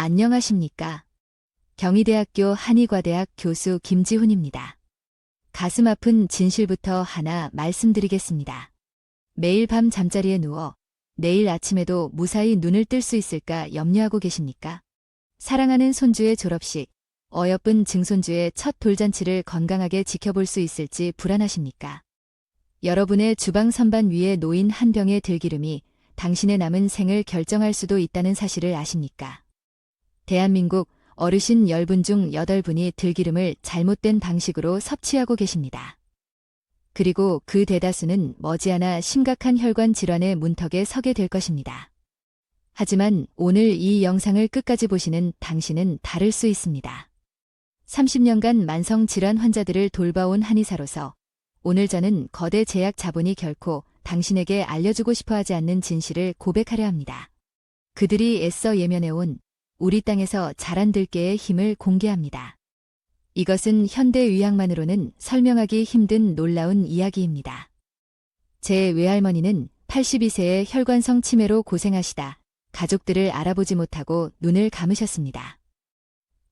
안녕하십니까. 경희대학교 한의과대학 교수 김지훈입니다. 가슴 아픈 진실부터 하나 말씀드리겠습니다. 매일 밤 잠자리에 누워 내일 아침에도 무사히 눈을 뜰 수 있을까 염려하고 계십니까? 사랑하는 손주의 졸업식, 어여쁜 증손주의 첫 돌잔치를 건강하게 지켜볼 수 있을지 불안하십니까? 여러분의 주방 선반 위에 놓인 한 병의 들기름이 당신의 남은 생을 결정할 수도 있다는 사실을 아십니까? 대한민국 어르신 10분 중 8분이 들기름을 잘못된 방식으로 섭취하고 계십니다. 그리고 그 대다수는 머지않아 심각한 혈관 질환의 문턱에 서게 될 것입니다. 하지만 오늘 이 영상을 끝까지 보시는 당신은 다를 수 있습니다. 30년간 만성질환 환자들을 돌봐온 한의사로서 오늘 저는 거대 제약 자본이 결코 당신에게 알려주고 싶어 하지 않는 진실을 고백하려 합니다. 그들이 애써 예면해온 우리 땅에서 자란 들깨의 힘을 공개합니다. 이것은 현대의학만으로는 설명하기 힘든 놀라운 이야기입니다. 제 외할머니는 82세에 혈관성 치매로 고생하시다 가족들을 알아보지 못하고 눈을 감으셨습니다.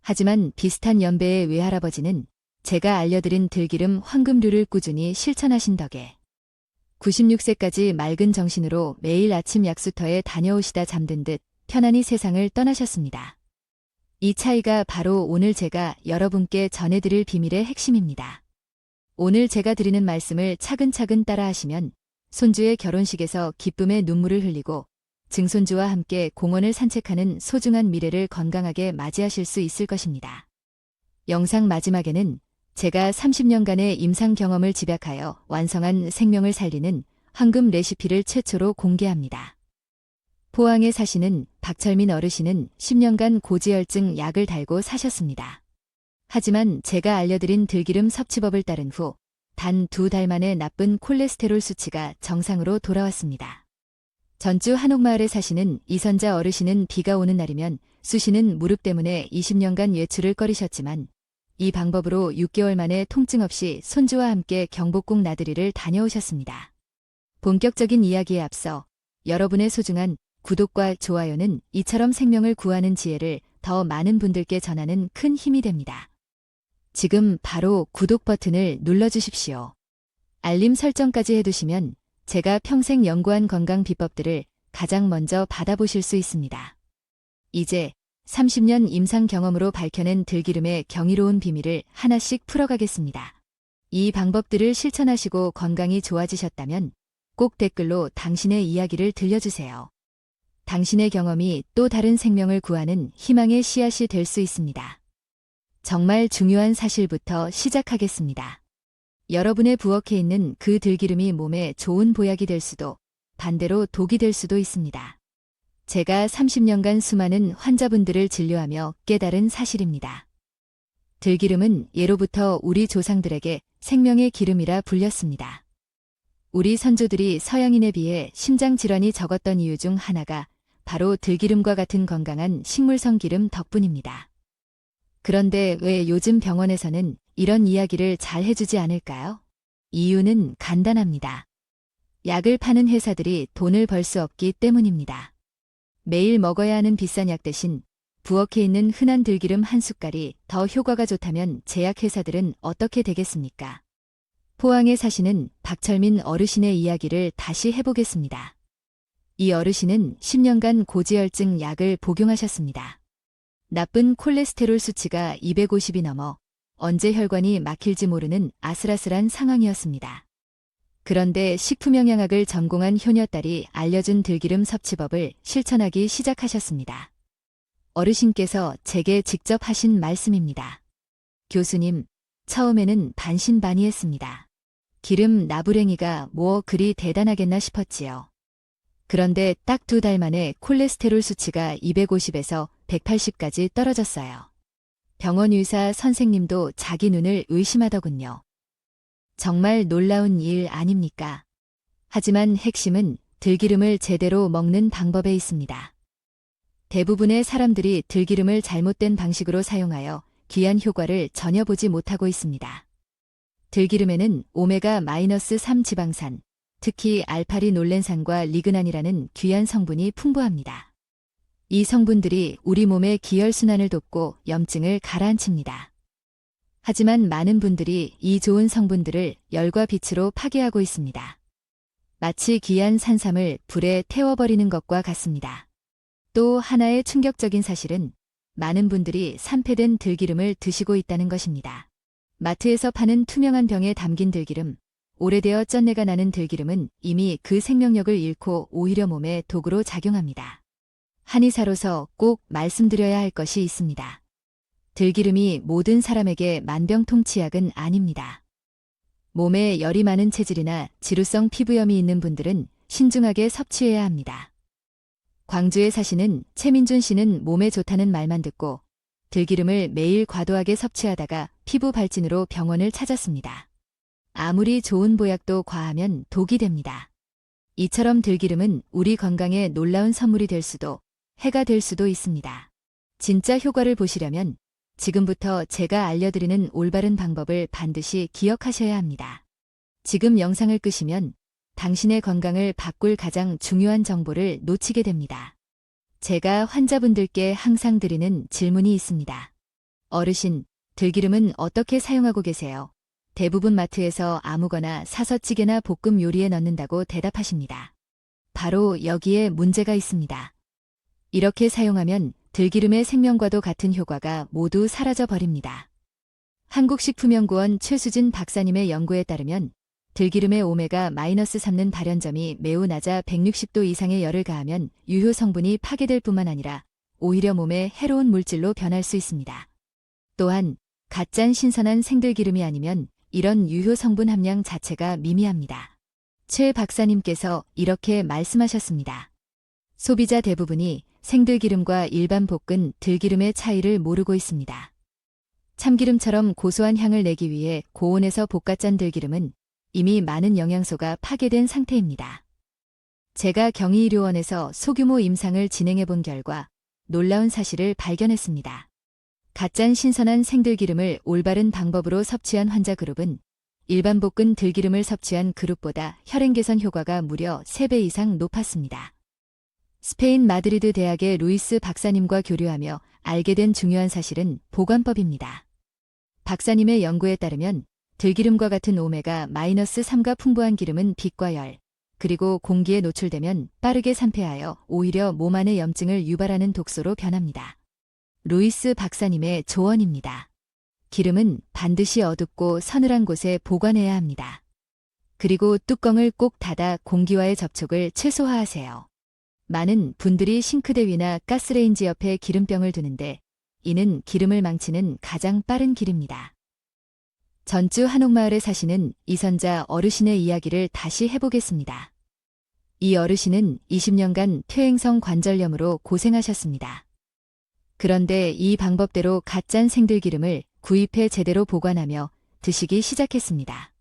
하지만 비슷한 연배의 외할아버지는 제가 알려드린 들기름 황금류를 꾸준히 실천하신 덕에 96세까지 맑은 정신으로 매일 아침 약수터에 다녀오시다 잠든 듯 편안히 세상을 떠나셨습니다. 이 차이가 바로 오늘 제가 여러분께 전해드릴 비밀의 핵심입니다. 오늘 제가 드리는 말씀을 차근차근 따라하시면 손주의 결혼식에서 기쁨의 눈물을 흘리고 증손주와 함께 공원을 산책하는 소중한 미래를 건강하게 맞이하실 수 있을 것입니다. 영상 마지막에는 제가 30년간의 임상 경험을 집약하여 완성한 생명을 살리는 황금 레시피를 최초로 공개합니다. 포항에 사시는 박철민 어르신은 10년간 고지혈증 약을 달고 사셨습니다. 하지만 제가 알려드린 들기름 섭취법을 따른 후 단 2달 만에 나쁜 콜레스테롤 수치가 정상으로 돌아왔습니다. 전주 한옥마을에 사시는 이선자 어르신은 비가 오는 날이면 쑤시는 무릎 때문에 20년간 외출을 꺼리셨지만 이 방법으로 6개월 만에 통증 없이 손주와 함께 경복궁 나들이를 다녀오셨습니다. 본격적인 이야기에 앞서 여러분의 소중한 구독과 좋아요는 이처럼 생명을 구하는 지혜를 더 많은 분들께 전하는 큰 힘이 됩니다. 지금 바로 구독 버튼을 눌러주십시오. 알림 설정까지 해두시면 제가 평생 연구한 건강 비법들을 가장 먼저 받아보실 수 있습니다. 이제 30년 임상 경험으로 밝혀낸 들기름의 경이로운 비밀을 하나씩 풀어가겠습니다. 이 방법들을 실천하시고 건강이 좋아지셨다면 꼭 댓글로 당신의 이야기를 들려주세요. 당신의 경험이 또 다른 생명을 구하는 희망의 씨앗이 될 수 있습니다. 정말 중요한 사실부터 시작하겠습니다. 여러분의 부엌에 있는 그 들기름이 몸에 좋은 보약이 될 수도 반대로 독이 될 수도 있습니다. 제가 30년간 수많은 환자분들을 진료하며 깨달은 사실입니다. 들기름은 예로부터 우리 조상들에게 생명의 기름이라 불렸습니다. 우리 선조들이 서양인에 비해 심장질환이 적었던 이유 중 하나가 바로 들기름과 같은 건강한 식물성 기름 덕분입니다. 그런데 왜 요즘 병원에서는 이런 이야기를 잘 해주지 않을까요? 이유는 간단합니다. 약을 파는 회사들이 돈을 벌 수 없기 때문입니다. 매일 먹어야 하는 비싼 약 대신 부엌에 있는 흔한 들기름 한 숟갈이 더 효과가 좋다면 제약회사들은 어떻게 되겠습니까? 포항에 사시는 박철민 어르신의 이야기를 다시 해보겠습니다. 이 어르신은 10년간 고지혈증 약을 복용하셨습니다. 나쁜 콜레스테롤 수치가 250이 넘어 언제 혈관이 막힐지 모르는 아슬아슬한 상황이었습니다. 그런데 식품영양학을 전공한 효녀딸이 알려준 들기름 섭취법을 실천하기 시작하셨습니다. 어르신께서 제게 직접 하신 말씀입니다. 교수님, 처음에는 반신반의했습니다. 기름 나부랭이가 뭐 그리 대단하겠나 싶었지요. 그런데 딱 2달 만에 콜레스테롤 수치가 250에서 180까지 떨어졌어요. 병원 의사 선생님도 자기 눈을 의심하더군요. 정말 놀라운 일 아닙니까? 하지만 핵심은 들기름을 제대로 먹는 방법에 있습니다. 대부분의 사람들이 들기름을 잘못된 방식으로 사용하여 귀한 효과를 전혀 보지 못하고 있습니다. 들기름에는 오메가-3 지방산, 특히 알파리놀렌산과 리그난이라는 귀한 성분이 풍부합니다. 이 성분들이 우리 몸의 기혈순환을 돕고 염증을 가라앉힙니다. 하지만 많은 분들이 이 좋은 성분들을 열과 빛으로 파괴하고 있습니다. 마치 귀한 산삼을 불에 태워버리는 것과 같습니다. 또 하나의 충격적인 사실은 많은 분들이 산패된 들기름을 드시고 있다는 것입니다. 마트에서 파는 투명한 병에 담긴 들기름, 오래되어 쩐내가 나는 들기름은 이미 그 생명력을 잃고 오히려 몸에 독으로 작용합니다. 한의사로서 꼭 말씀드려야 할 것이 있습니다. 들기름이 모든 사람에게 만병통치약은 아닙니다. 몸에 열이 많은 체질이나 지루성 피부염이 있는 분들은 신중하게 섭취해야 합니다. 광주에 사시는 최민준 씨는 몸에 좋다는 말만 듣고 들기름을 매일 과도하게 섭취하다가 피부 발진으로 병원을 찾았습니다. 아무리 좋은 보약도 과하면 독이 됩니다. 이처럼 들기름은 우리 건강에 놀라운 선물이 될 수도 해가 될 수도 있습니다. 진짜 효과를 보시려면 지금부터 제가 알려드리는 올바른 방법을 반드시 기억하셔야 합니다. 지금 영상을 끄시면 당신의 건강을 바꿀 가장 중요한 정보를 놓치게 됩니다. 제가 환자분들께 항상 드리는 질문이 있습니다. 어르신, 들기름은 어떻게 사용하고 계세요? 대부분 마트에서 아무거나 사서 찌개나 볶음 요리에 넣는다고 대답하십니다. 바로 여기에 문제가 있습니다. 이렇게 사용하면 들기름의 생명과도 같은 효과가 모두 사라져 버립니다. 한국식품연구원 최수진 박사님의 연구에 따르면 들기름의 오메가-3는 발현점이 매우 낮아 160도 이상의 열을 가하면 유효 성분이 파괴될 뿐만 아니라 오히려 몸에 해로운 물질로 변할 수 있습니다. 또한 갓짠 신선한 생들기름이 아니면 이런 유효 성분 함량 자체가 미미합니다. 최 박사님께서 이렇게 말씀하셨습니다. 소비자 대부분이 생들기름과 일반 볶은 들기름의 차이를 모르고 있습니다. 참기름처럼 고소한 향을 내기 위해 고온에서 볶아짠 들기름은 이미 많은 영양소가 파괴된 상태입니다. 제가 경희의료원에서 소규모 임상을 진행해 본 결과 놀라운 사실을 발견했습니다. 갓짠 신선한 생들기름을 올바른 방법으로 섭취한 환자 그룹은 일반 볶은 들기름을 섭취한 그룹보다 혈행 개선 효과가 무려 3배 이상 높았습니다. 스페인 마드리드 대학의 루이스 박사님과 교류하며 알게 된 중요한 사실은 보관법입니다. 박사님의 연구에 따르면 들기름과 같은 오메가-3가 풍부한 기름은 빛과 열, 그리고 공기에 노출되면 빠르게 산패하여 오히려 몸 안의 염증을 유발하는 독소로 변합니다. 루이스 박사님의 조언입니다. 기름은 반드시 어둡고 서늘한 곳에 보관해야 합니다. 그리고 뚜껑을 꼭 닫아 공기와의 접촉을 최소화하세요. 많은 분들이 싱크대 위나 가스레인지 옆에 기름병을 두는데 이는 기름을 망치는 가장 빠른 길입니다. 전주 한옥마을에 사시는 이선자 어르신의 이야기를 다시 해보겠습니다. 이 어르신은 20년간 퇴행성 관절염으로 고생하셨습니다. 그런데 이 방법대로 갓짠 생들기름을 구입해 제대로 보관하며 드시기 시작했습니다.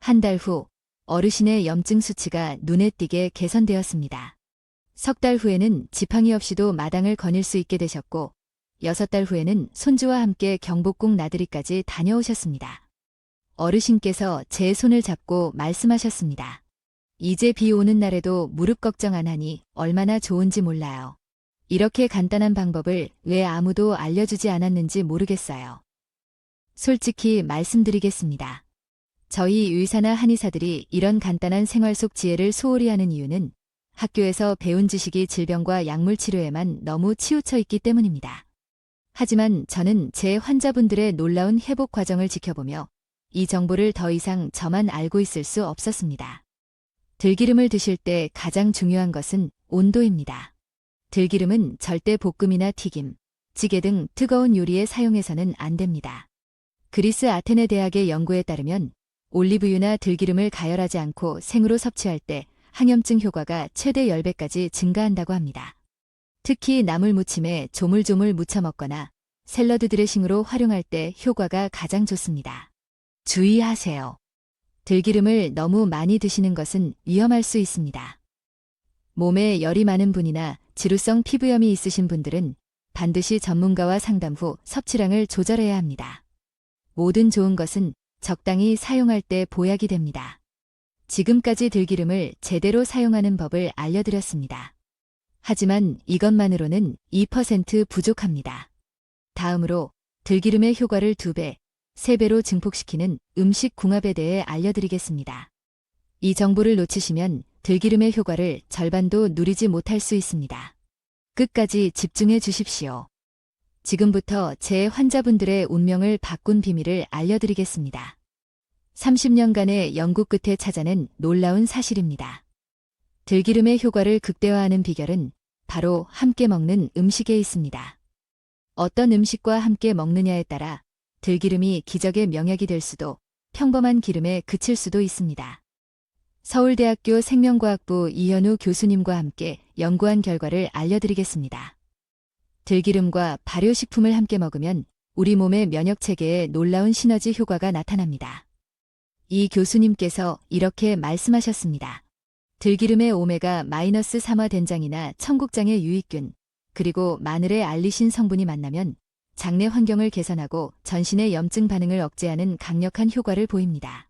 한 달 후 어르신의 염증 수치가 눈에 띄게 개선되었습니다. 석 달 후에는 지팡이 없이도 마당을 거닐 수 있게 되셨고 6달 후에는 손주와 함께 경복궁 나들이까지 다녀오셨습니다. 어르신께서 제 손을 잡고 말씀하셨습니다. 이제 비 오는 날에도 무릎 걱정 안 하니 얼마나 좋은지 몰라요. 이렇게 간단한 방법을 왜 아무도 알려주지 않았는지 모르겠어요. 솔직히 말씀드리겠습니다. 저희 의사나 한의사들이 이런 간단한 생활 속 지혜를 소홀히 하는 이유는 학교에서 배운 지식이 질병과 약물 치료에만 너무 치우쳐 있기 때문입니다. 하지만 저는 제 환자분들의 놀라운 회복 과정을 지켜보며 이 정보를 더 이상 저만 알고 있을 수 없었습니다. 들기름을 드실 때 가장 중요한 것은 온도입니다. 들기름은 절대 볶음이나 튀김, 찌개 등 뜨거운 요리에 사용해서는 안 됩니다. 그리스 아테네 대학의 연구에 따르면 올리브유나 들기름을 가열하지 않고 생으로 섭취할 때 항염증 효과가 최대 10배까지 증가한다고 합니다. 특히 나물 무침에 조물조물 무쳐 먹거나 샐러드 드레싱으로 활용할 때 효과가 가장 좋습니다. 주의하세요. 들기름을 너무 많이 드시는 것은 위험할 수 있습니다. 몸에 열이 많은 분이나 지루성 피부염이 있으신 분들은 반드시 전문가와 상담 후 섭취량을 조절해야 합니다. 모든 좋은 것은 적당히 사용할 때 보약이 됩니다. 지금까지 들기름을 제대로 사용하는 법을 알려드렸습니다. 하지만 이것만으로는 2% 부족합니다. 다음으로 들기름의 효과를 2배, 3배로 증폭시키는 음식 궁합에 대해 알려드리겠습니다. 이 정보를 놓치시면 들기름의 효과를 절반도 누리지 못할 수 있습니다. 끝까지 집중해 주십시오. 지금부터 제 환자분들의 운명을 바꾼 비밀을 알려드리겠습니다. 30년간의 연구 끝에 찾아낸 놀라운 사실입니다. 들기름의 효과를 극대화하는 비결은 바로 함께 먹는 음식에 있습니다. 어떤 음식과 함께 먹느냐에 따라 들기름이 기적의 명약이 될 수도 평범한 기름에 그칠 수도 있습니다. 서울대학교 생명과학부 이현우 교수님과 함께 연구한 결과를 알려드리겠습니다. 들기름과 발효식품을 함께 먹으면 우리 몸의 면역체계에 놀라운 시너지 효과가 나타납니다. 이 교수님께서 이렇게 말씀하셨습니다. 들기름의 오메가-3화 된장이나 청국장의 유익균, 그리고 마늘의 알리신 성분이 만나면 장내 환경을 개선하고 전신의 염증 반응을 억제하는 강력한 효과를 보입니다.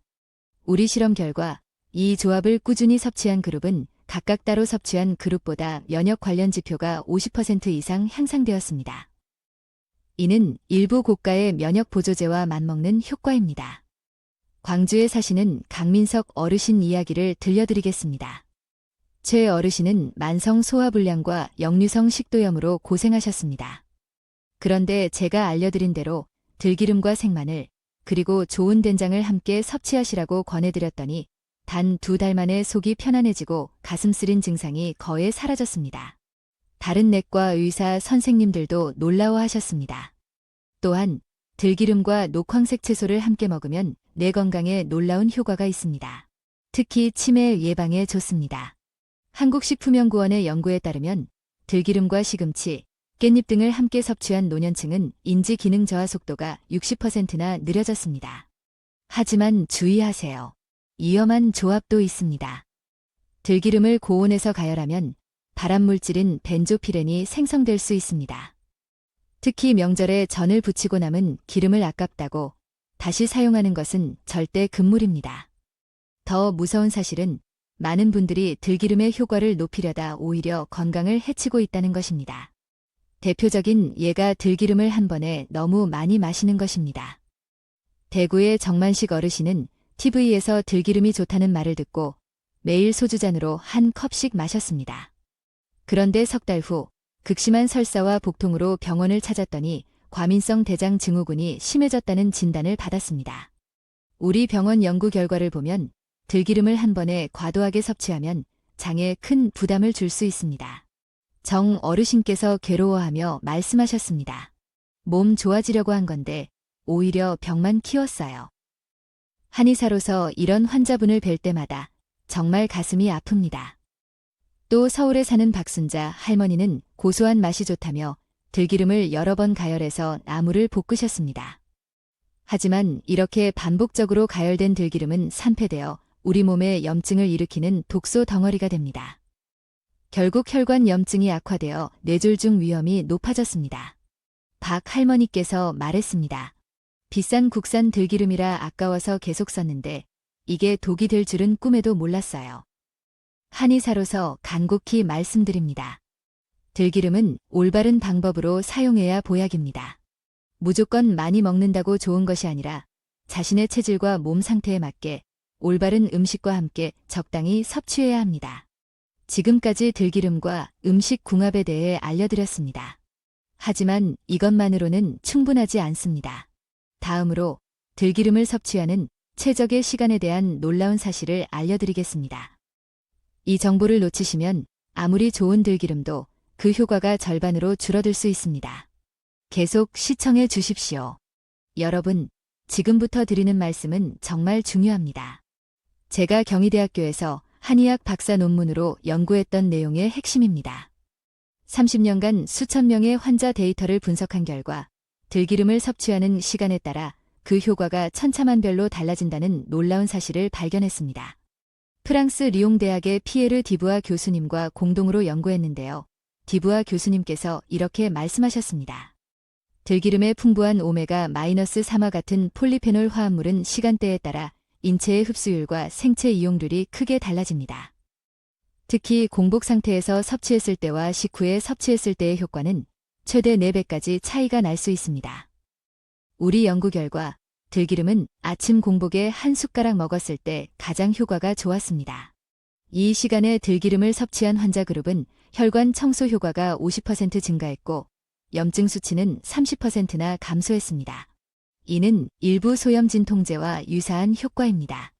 우리 실험 결과 이 조합을 꾸준히 섭취한 그룹은 각각 따로 섭취한 그룹보다 면역 관련 지표가 50% 이상 향상되었습니다. 이는 일부 고가의 면역 보조제와 맞먹는 효과입니다. 광주에 사시는 강민석 어르신 이야기를 들려드리겠습니다. 최 어르신은 만성 소화불량과 역류성 식도염으로 고생하셨습니다. 그런데 제가 알려드린 대로 들기름과 생마늘, 그리고 좋은 된장을 함께 섭취하시라고 권해드렸더니 단 2달 만에 속이 편안해지고 가슴 쓰린 증상이 거의 사라졌습니다. 다른 내과 의사 선생님들도 놀라워하셨습니다. 또한 들기름과 녹황색 채소를 함께 먹으면 뇌 건강에 놀라운 효과가 있습니다. 특히 치매 예방에 좋습니다. 한국식품연구원의 연구에 따르면 들기름과 시금치, 깻잎 등을 함께 섭취한 노년층은 인지 기능 저하 속도가 60%나 느려졌습니다. 하지만 주의하세요. 위험한 조합도 있습니다. 들기름을 고온에서 가열하면 발암물질인 벤조피렌이 생성될 수 있습니다. 특히 명절에 전을 부치고 남은 기름을 아깝다고 다시 사용하는 것은 절대 금물입니다. 더 무서운 사실은 많은 분들이 들기름의 효과를 높이려다 오히려 건강을 해치고 있다는 것입니다. 대표적인 예가 들기름을 한 번에 너무 많이 마시는 것입니다. 대구의 정만식 어르신은 TV에서 들기름이 좋다는 말을 듣고 매일 소주잔으로 한 컵씩 마셨습니다. 그런데 3달 후 극심한 설사와 복통으로 병원을 찾았더니 과민성 대장 증후군이 심해졌다는 진단을 받았습니다. 우리 병원 연구 결과를 보면 들기름을 한 번에 과도하게 섭취하면 장에 큰 부담을 줄 수 있습니다. 정 어르신께서 괴로워하며 말씀하셨습니다. 몸 좋아지려고 한 건데 오히려 병만 키웠어요. 한의사로서 이런 환자분을 뵐 때마다 정말 가슴이 아픕니다. 또 서울에 사는 박순자 할머니는 고소한 맛이 좋다며 들기름을 여러 번 가열해서 나무를 볶으셨습니다. 하지만 이렇게 반복적으로 가열된 들기름은 산패되어 우리 몸에 염증을 일으키는 독소 덩어리가 됩니다. 결국 혈관 염증이 악화되어 뇌졸중 위험이 높아졌습니다. 박 할머니께서 말했습니다. 비싼 국산 들기름이라 아까워서 계속 썼는데 이게 독이 될 줄은 꿈에도 몰랐어요. 한의사로서 간곡히 말씀드립니다. 들기름은 올바른 방법으로 사용해야 보약입니다. 무조건 많이 먹는다고 좋은 것이 아니라 자신의 체질과 몸 상태에 맞게 올바른 음식과 함께 적당히 섭취해야 합니다. 지금까지 들기름과 음식 궁합에 대해 알려드렸습니다. 하지만 이것만으로는 충분하지 않습니다. 다음으로 들기름을 섭취하는 최적의 시간에 대한 놀라운 사실을 알려드리겠습니다. 이 정보를 놓치시면 아무리 좋은 들기름도 그 효과가 절반으로 줄어들 수 있습니다. 계속 시청해 주십시오. 여러분, 지금부터 드리는 말씀은 정말 중요합니다. 제가 경희대학교에서 한의학 박사 논문으로 연구했던 내용의 핵심입니다. 30년간 수천 명의 환자 데이터를 분석한 결과 들기름을 섭취하는 시간에 따라 그 효과가 천차만별로 달라진다는 놀라운 사실을 발견했습니다. 프랑스 리옹 대학의 피에르 디부아 교수님과 공동으로 연구했는데요. 디부아 교수님께서 이렇게 말씀하셨습니다. 들기름의 풍부한 오메가-3화 같은 폴리페놀 화합물은 시간대에 따라 인체의 흡수율과 생체 이용률이 크게 달라집니다. 특히 공복 상태에서 섭취했을 때와 식후에 섭취했을 때의 효과는 최대 4배까지 차이가 날 수 있습니다. 우리 연구 결과 들기름은 아침 공복에 한 숟가락 먹었을 때 가장 효과가 좋았습니다. 이 시간에 들기름을 섭취한 환자 그룹은 혈관 청소 효과가 50% 증가했고 염증 수치는 30%나 감소했습니다. 이는 일부 소염 진통제와 유사한 효과입니다.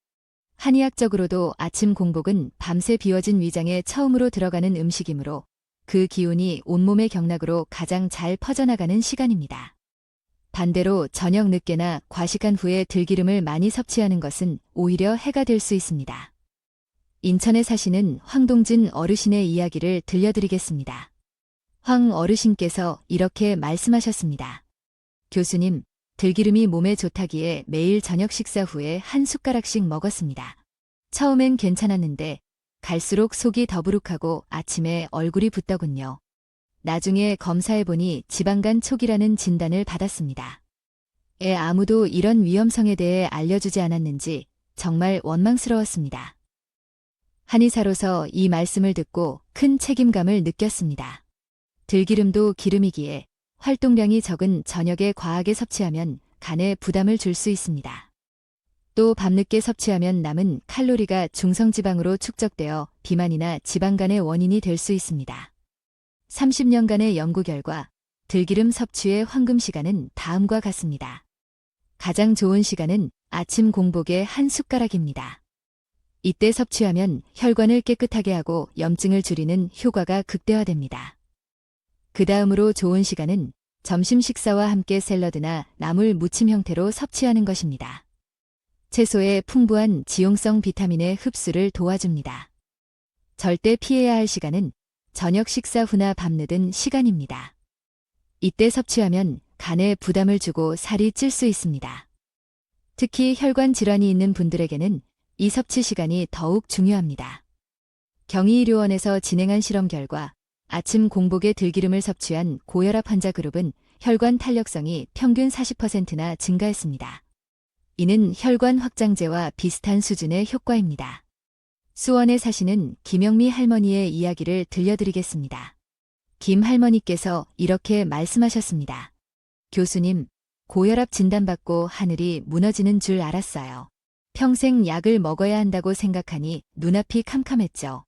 한의학적으로도 아침 공복은 밤새 비워진 위장에 처음으로 들어가는 음식이므로 그 기운이 온몸의 경락으로 가장 잘 퍼져나가는 시간입니다. 반대로 저녁 늦게나 과식한 후에 들기름을 많이 섭취하는 것은 오히려 해가 될 수 있습니다. 인천에 사시는 황동진 어르신의 이야기를 들려드리겠습니다. 황 어르신께서 이렇게 말씀하셨습니다. 교수님, 들기름이 몸에 좋다기에 매일 저녁 식사 후에 한 숟가락씩 먹었습니다. 처음엔 괜찮았는데 갈수록 속이 더부룩하고 아침에 얼굴이 붓더군요. 나중에 검사해보니 지방간 촉이라는 진단을 받았습니다. 아무도 이런 위험성에 대해 알려주지 않았는지 정말 원망스러웠습니다. 한의사로서 이 말씀을 듣고 큰 책임감을 느꼈습니다. 들기름도 기름이기에 활동량이 적은 저녁에 과하게 섭취하면 간에 부담을 줄 수 있습니다. 또 밤늦게 섭취하면 남은 칼로리가 중성지방으로 축적되어 비만이나 지방간의 원인이 될 수 있습니다. 30년간의 연구 결과 들기름 섭취의 황금 시간은 다음과 같습니다. 가장 좋은 시간은 아침 공복의 한 숟가락입니다. 이때 섭취하면 혈관을 깨끗하게 하고 염증을 줄이는 효과가 극대화됩니다. 그 다음으로 좋은 시간은 점심 식사와 함께 샐러드나 나물 무침 형태로 섭취하는 것입니다. 채소의 풍부한 지용성 비타민의 흡수를 도와줍니다. 절대 피해야 할 시간은 저녁 식사 후나 밤늦은 시간입니다. 이때 섭취하면 간에 부담을 주고 살이 찔 수 있습니다. 특히 혈관 질환이 있는 분들에게는 이 섭취 시간이 더욱 중요합니다. 경희의료원에서 진행한 실험 결과 아침 공복에 들기름을 섭취한 고혈압 환자 그룹은 혈관 탄력성이 평균 40%나 증가했습니다. 이는 혈관 확장제와 비슷한 수준의 효과입니다. 수원에 사시는 김영미 할머니의 이야기를 들려드리겠습니다. 김 할머니께서 이렇게 말씀하셨습니다. 교수님, 고혈압 진단받고 하늘이 무너지는 줄 알았어요. 평생 약을 먹어야 한다고 생각하니 눈앞이 캄캄했죠.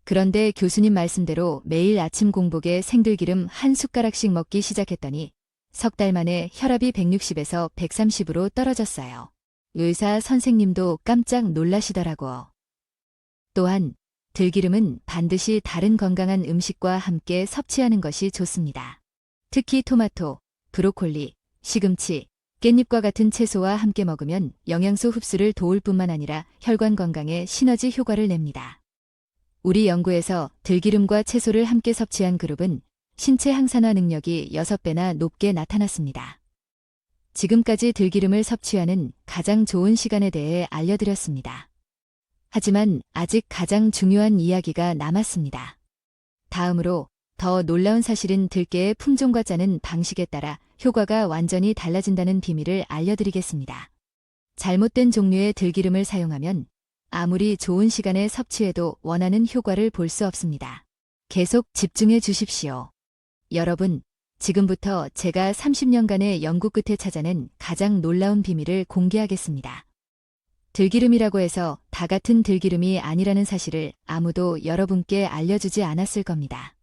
그런데 교수님 말씀대로 매일 아침 공복에 생들기름 한 숟가락씩 먹기 시작했더니 석 달 만에 혈압이 160에서 130으로 떨어졌어요. 의사 선생님도 깜짝 놀라시더라고요. 또한 들기름은 반드시 다른 건강한 음식과 함께 섭취하는 것이 좋습니다. 특히 토마토, 브로콜리, 시금치, 깻잎과 같은 채소와 함께 먹으면 영양소 흡수를 도울 뿐만 아니라 혈관 건강에 시너지 효과를 냅니다. 우리 연구에서 들기름과 채소를 함께 섭취한 그룹은 신체 항산화 능력이 6배나 높게 나타났습니다. 지금까지 들기름을 섭취하는 가장 좋은 시간에 대해 알려드렸습니다. 하지만 아직 가장 중요한 이야기가 남았습니다. 다음으로 더 놀라운 사실인 들깨의 품종과 짜는 방식에 따라 효과가 완전히 달라진다는 비밀을 알려드리겠습니다. 잘못된 종류의 들기름을 사용하면 아무리 좋은 시간에 섭취해도 원하는 효과를 볼 수 없습니다. 계속 집중해 주십시오. 여러분, 지금부터 제가 30년간의 연구 끝에 찾아낸 가장 놀라운 비밀을 공개하겠습니다. 들기름이라고 해서 다 같은 들기름이 아니라는 사실을 아무도 여러분께 알려주지 않았을 겁니다.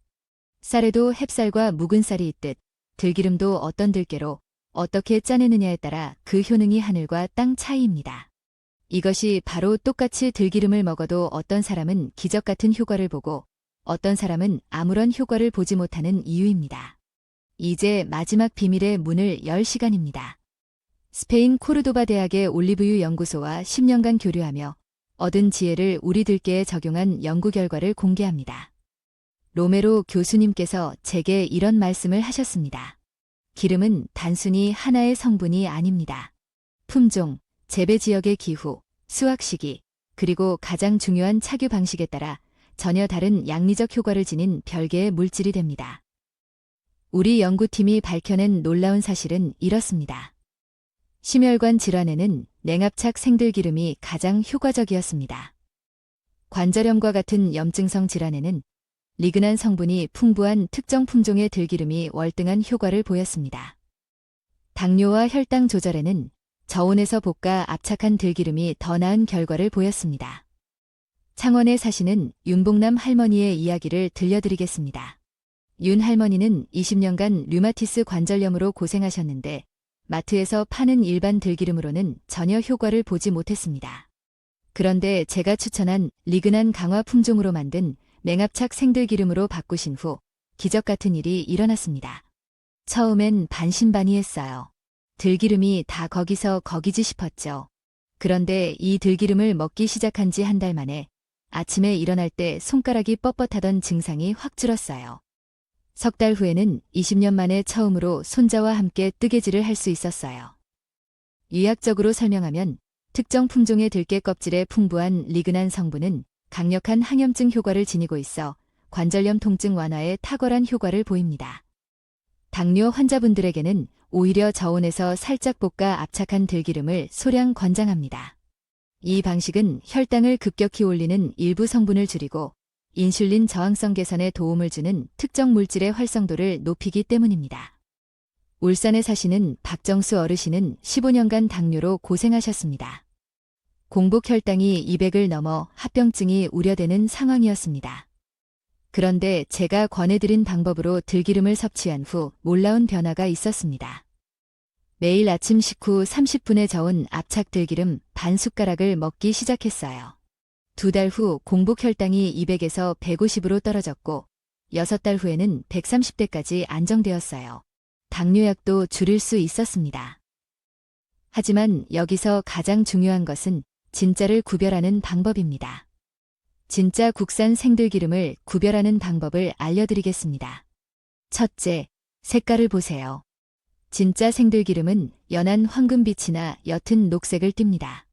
쌀에도 햅쌀과 묵은 쌀이 있듯 들기름도 어떤 들깨로 어떻게 짜내느냐에 따라 그 효능이 하늘과 땅 차이입니다. 이것이 바로 똑같이 들기름을 먹어도 어떤 사람은 기적 같은 효과를 보고 어떤 사람은 아무런 효과를 보지 못하는 이유입니다. 이제 마지막 비밀의 문을 열 시간입니다. 스페인 코르도바 대학의 올리브유 연구소와 10년간 교류하며 얻은 지혜를 우리 들깨에 적용한 연구 결과를 공개합니다. 로메로 교수님께서 제게 이런 말씀을 하셨습니다. 기름은 단순히 하나의 성분이 아닙니다. 품종, 재배 지역의 기후, 수확 시기, 그리고 가장 중요한 착유 방식에 따라 전혀 다른 양리적 효과를 지닌 별개의 물질이 됩니다. 우리 연구팀이 밝혀낸 놀라운 사실은 이렇습니다. 심혈관 질환에는 냉압착 생들기름이 가장 효과적이었습니다. 관절염과 같은 염증성 질환에는 리그난 성분이 풍부한 특정 품종의 들기름이 월등한 효과를 보였습니다. 당뇨와 혈당 조절에는 저온에서 볶아 압착한 들기름이 더 나은 결과를 보였습니다. 창원에 사시는 윤봉남 할머니의 이야기를 들려드리겠습니다. 윤 할머니는 20년간 류마티스 관절염으로 고생하셨는데 마트에서 파는 일반 들기름으로는 전혀 효과를 보지 못했습니다. 그런데 제가 추천한 리그난 강화 품종으로 만든 맹압착 생들기름으로 바꾸신 후 기적 같은 일이 일어났습니다. 처음엔 반신반의했어요. 들기름이 다 거기서 거기지 싶었죠. 그런데 이 들기름을 먹기 시작한 지 한 달 만에 아침에 일어날 때 손가락이 뻣뻣하던 증상이 확 줄었어요. 석 달 후에는 20년 만에 처음으로 손자와 함께 뜨개질을 할 수 있었어요. 의학적으로 설명하면 특정 품종의 들깨 껍질에 풍부한 리그난 성분은 강력한 항염증 효과를 지니고 있어 관절염 통증 완화에 탁월한 효과를 보입니다. 당뇨 환자분들에게는 오히려 저온에서 살짝 볶아 압착한 들기름을 소량 권장합니다. 이 방식은 혈당을 급격히 올리는 일부 성분을 줄이고 인슐린 저항성 개선에 도움을 주는 특정 물질의 활성도를 높이기 때문입니다. 울산에 사시는 박정수 어르신은 15년간 당뇨로 고생하셨습니다. 공복 혈당이 200을 넘어 합병증이 우려되는 상황이었습니다. 그런데 제가 권해드린 방법으로 들기름을 섭취한 후 놀라운 변화가 있었습니다. 매일 아침 식후 30분에 저은 압착 들기름 반 숟가락을 먹기 시작했어요. 2달 후 공복 혈당이 200에서 150으로 떨어졌고 6달 후에는 130대까지 안정되었어요. 당뇨약도 줄일 수 있었습니다. 하지만 여기서 가장 중요한 것은 진짜를 구별하는 방법입니다. 진짜 국산 생들기름을 구별하는 방법을 알려드리겠습니다. 첫째, 색깔을 보세요. 진짜 생들기름은 연한 황금빛이나 옅은 녹색을 띱니다.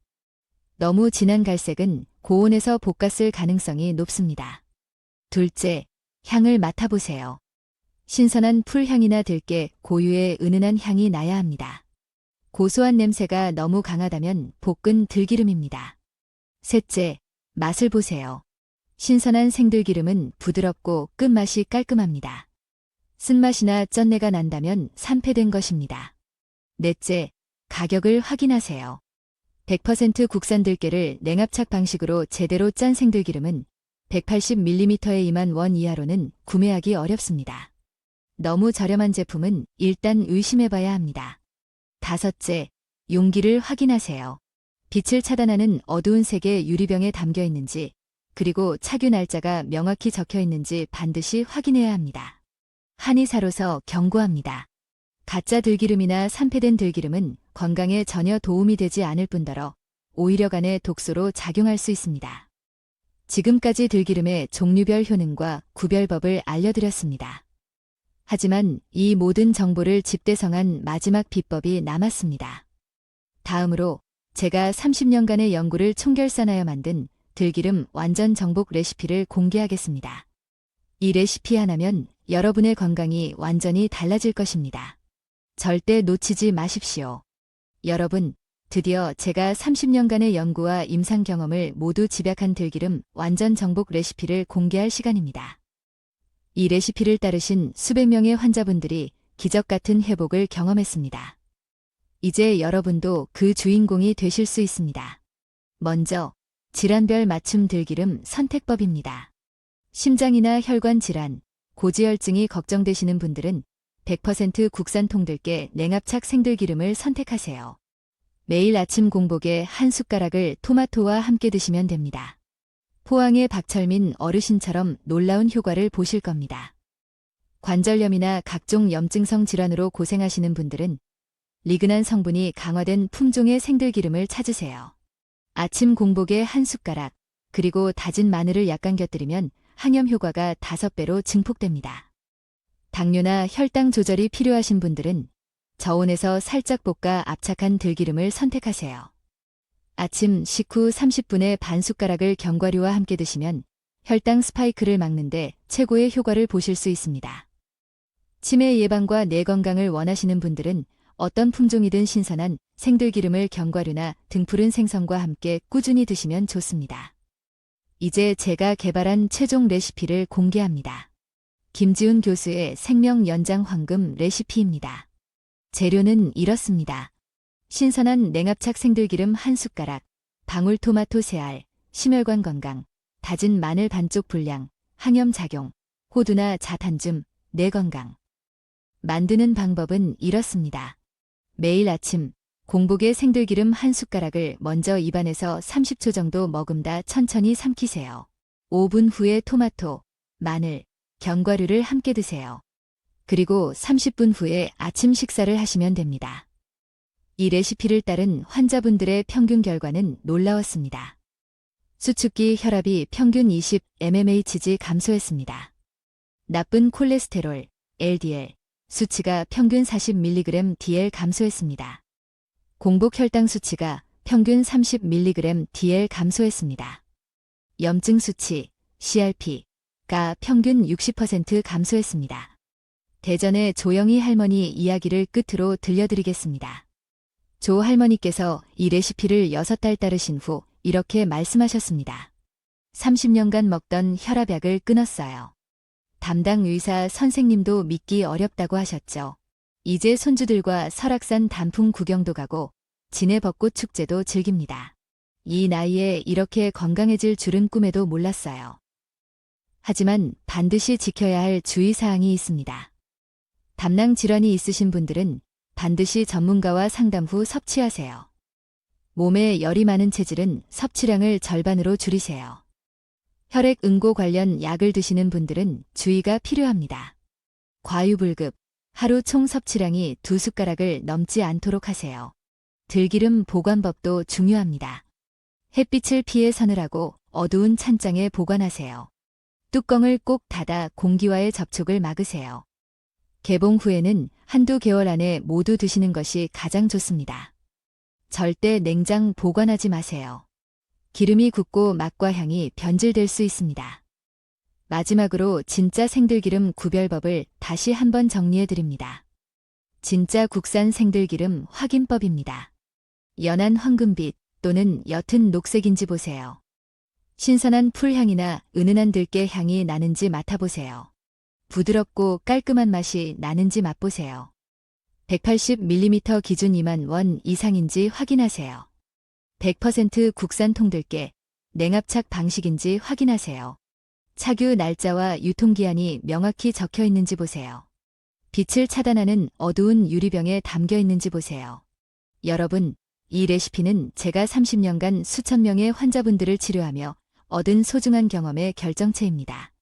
너무 진한 갈색은 고온에서 볶았을 가능성이 높습니다. 둘째, 향을 맡아보세요. 신선한 풀향이나 들깨, 고유의 은은한 향이 나야 합니다. 고소한 냄새가 너무 강하다면 볶은 들기름입니다. 셋째, 맛을 보세요. 신선한 생들기름은 부드럽고 끝맛이 깔끔합니다. 쓴맛이나 쩐내가 난다면 산패된 것입니다. 넷째, 가격을 확인하세요. 100% 국산 들깨를 냉압착 방식으로 제대로 짠 생들기름은 180ml에 2만 원 이하로는 구매하기 어렵습니다. 너무 저렴한 제품은 일단 의심해봐야 합니다. 다섯째, 용기를 확인하세요. 빛을 차단하는 어두운 색의 유리병에 담겨 있는지, 그리고 착유 날짜가 명확히 적혀 있는지 반드시 확인해야 합니다. 한의사로서 경고합니다. 가짜 들기름이나 산패된 들기름은 건강에 전혀 도움이 되지 않을 뿐더러 오히려 간에 독소로 작용할 수 있습니다. 지금까지 들기름의 종류별 효능과 구별법을 알려드렸습니다. 하지만 이 모든 정보를 집대성한 마지막 비법이 남았습니다. 다음으로 제가 30년간의 연구를 총결산하여 만든 들기름 완전 정복 레시피를 공개하겠습니다. 이 레시피 하나면 여러분의 건강이 완전히 달라질 것입니다. 절대 놓치지 마십시오. 여러분, 드디어 제가 30년간의 연구와 임상 경험을 모두 집약한 들기름 완전 정복 레시피를 공개할 시간입니다. 이 레시피를 따르신 수백 명의 환자분들이 기적 같은 회복을 경험했습니다. 이제 여러분도 그 주인공이 되실 수 있습니다. 먼저, 질환별 맞춤 들기름 선택법입니다. 심장이나 혈관 질환, 고지혈증이 걱정되시는 분들은 100% 국산 통들깨 냉압착 생들기름을 선택하세요. 매일 아침 공복에 한 숟가락을 토마토와 함께 드시면 됩니다. 포항의 박철민 어르신처럼 놀라운 효과를 보실 겁니다. 관절염이나 각종 염증성 질환으로 고생하시는 분들은 리그난 성분이 강화된 품종의 생들기름을 찾으세요. 아침 공복에 한 숟가락, 그리고 다진 마늘을 약간 곁들이면 항염 효과가 5배로 증폭됩니다. 당뇨나 혈당 조절이 필요하신 분들은 저온에서 살짝 볶아 압착한 들기름을 선택하세요. 아침 식후 30분에 반 숟가락을 견과류와 함께 드시면 혈당 스파이크를 막는데 최고의 효과를 보실 수 있습니다. 치매 예방과 뇌 건강을 원하시는 분들은 어떤 품종이든 신선한 생들기름을 견과류나 등푸른 생선과 함께 꾸준히 드시면 좋습니다. 이제 제가 개발한 최종 레시피를 공개합니다. 김지훈 교수의 생명 연장 황금 레시피입니다. 재료는 이렇습니다. 신선한 냉압착 생들기름 1숟가락, 방울토마토 3알, 심혈관 건강, 다진 마늘 반쪽 분량, 항염작용, 호두나 자탄줌, 뇌 건강. 만드는 방법은 이렇습니다. 매일 아침 공복에 생들기름 1숟가락을 먼저 입안에서 30초 정도 머금다 천천히 삼키세요. 5분 후에 토마토, 마늘, 견과류를 함께 드세요. 그리고 30분 후에 아침 식사를 하시면 됩니다. 이 레시피를 따른 환자분들의 평균 결과는 놀라웠습니다. 수축기 혈압이 평균 20mmHg 감소했습니다. 나쁜 콜레스테롤, LDL, 수치가 평균 40mg DL 감소했습니다. 공복 혈당 수치가 평균 30mg DL 감소했습니다. 염증 수치, CRP가 평균 60% 감소했습니다. 대전의 조영희 할머니 이야기를 끝으로 들려드리겠습니다. 조 할머니께서 이 레시피를 6달 따르신 후 이렇게 말씀하셨습니다. 30년간 먹던 혈압약을 끊었어요. 담당 의사 선생님도 믿기 어렵다고 하셨죠. 이제 손주들과 설악산 단풍 구경도 가고 진해 벚꽃 축제도 즐깁니다. 이 나이에 이렇게 건강해질 줄은 꿈에도 몰랐어요. 하지만 반드시 지켜야 할 주의사항이 있습니다. 담낭 질환이 있으신 분들은 반드시 전문가와 상담 후 섭취하세요. 몸에 열이 많은 체질은 섭취량을 절반으로 줄이세요. 혈액 응고 관련 약을 드시는 분들은 주의가 필요합니다. 과유불급, 하루 총 섭취량이 2숟가락을 넘지 않도록 하세요. 들기름 보관법도 중요합니다. 햇빛을 피해 서늘하고 어두운 찬장에 보관하세요. 뚜껑을 꼭 닫아 공기와의 접촉을 막으세요. 개봉 후에는 한두 개월 안에 모두 드시는 것이 가장 좋습니다. 절대 냉장 보관하지 마세요. 기름이 굳고 맛과 향이 변질될 수 있습니다. 마지막으로 진짜 생들기름 구별법을 다시 한번 정리해 드립니다. 진짜 국산 생들기름 확인법입니다. 연한 황금빛 또는 옅은 녹색인지 보세요. 신선한 풀향이나 은은한 들깨 향이 나는지 맡아보세요. 부드럽고 깔끔한 맛이 나는지 맛보세요. 180ml 기준 2만 원 이상인지 확인하세요. 100% 국산 통들깨, 냉압착 방식인지 확인하세요. 착유 날짜와 유통기한이 명확히 적혀 있는지 보세요. 빛을 차단하는 어두운 유리병에 담겨 있는지 보세요. 여러분, 이 레시피는 제가 30년간 수천 명의 환자분들을 치료하며 얻은 소중한 경험의 결정체입니다.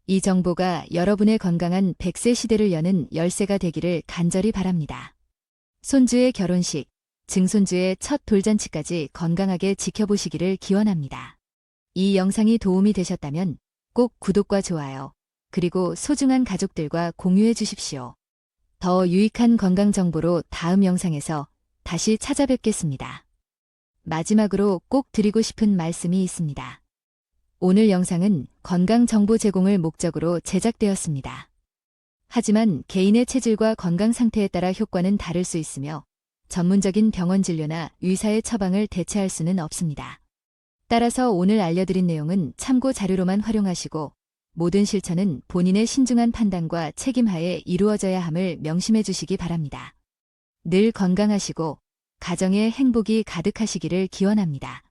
이 정보가 여러분의 건강한 100세 시대를 여는 열쇠가 되기를 간절히 바랍니다. 손주의 결혼식, 증손주의 첫 돌잔치까지 건강하게 지켜보시기를 기원합니다. 이 영상이 도움이 되셨다면 꼭 구독과 좋아요, 그리고 소중한 가족들과 공유해 주십시오. 더 유익한 건강 정보로 다음 영상에서 다시 찾아뵙겠습니다. 마지막으로 꼭 드리고 싶은 말씀이 있습니다. 오늘 영상은 건강 정보 제공을 목적으로 제작되었습니다. 하지만 개인의 체질과 건강 상태에 따라 효과는 다를 수 있으며 전문적인 병원 진료나 의사의 처방을 대체할 수는 없습니다. 따라서 오늘 알려드린 내용은 참고 자료로만 활용하시고 모든 실천은 본인의 신중한 판단과 책임하에 이루어져야 함을 명심해 주시기 바랍니다. 늘 건강하시고 가정에 행복이 가득하시기를 기원합니다.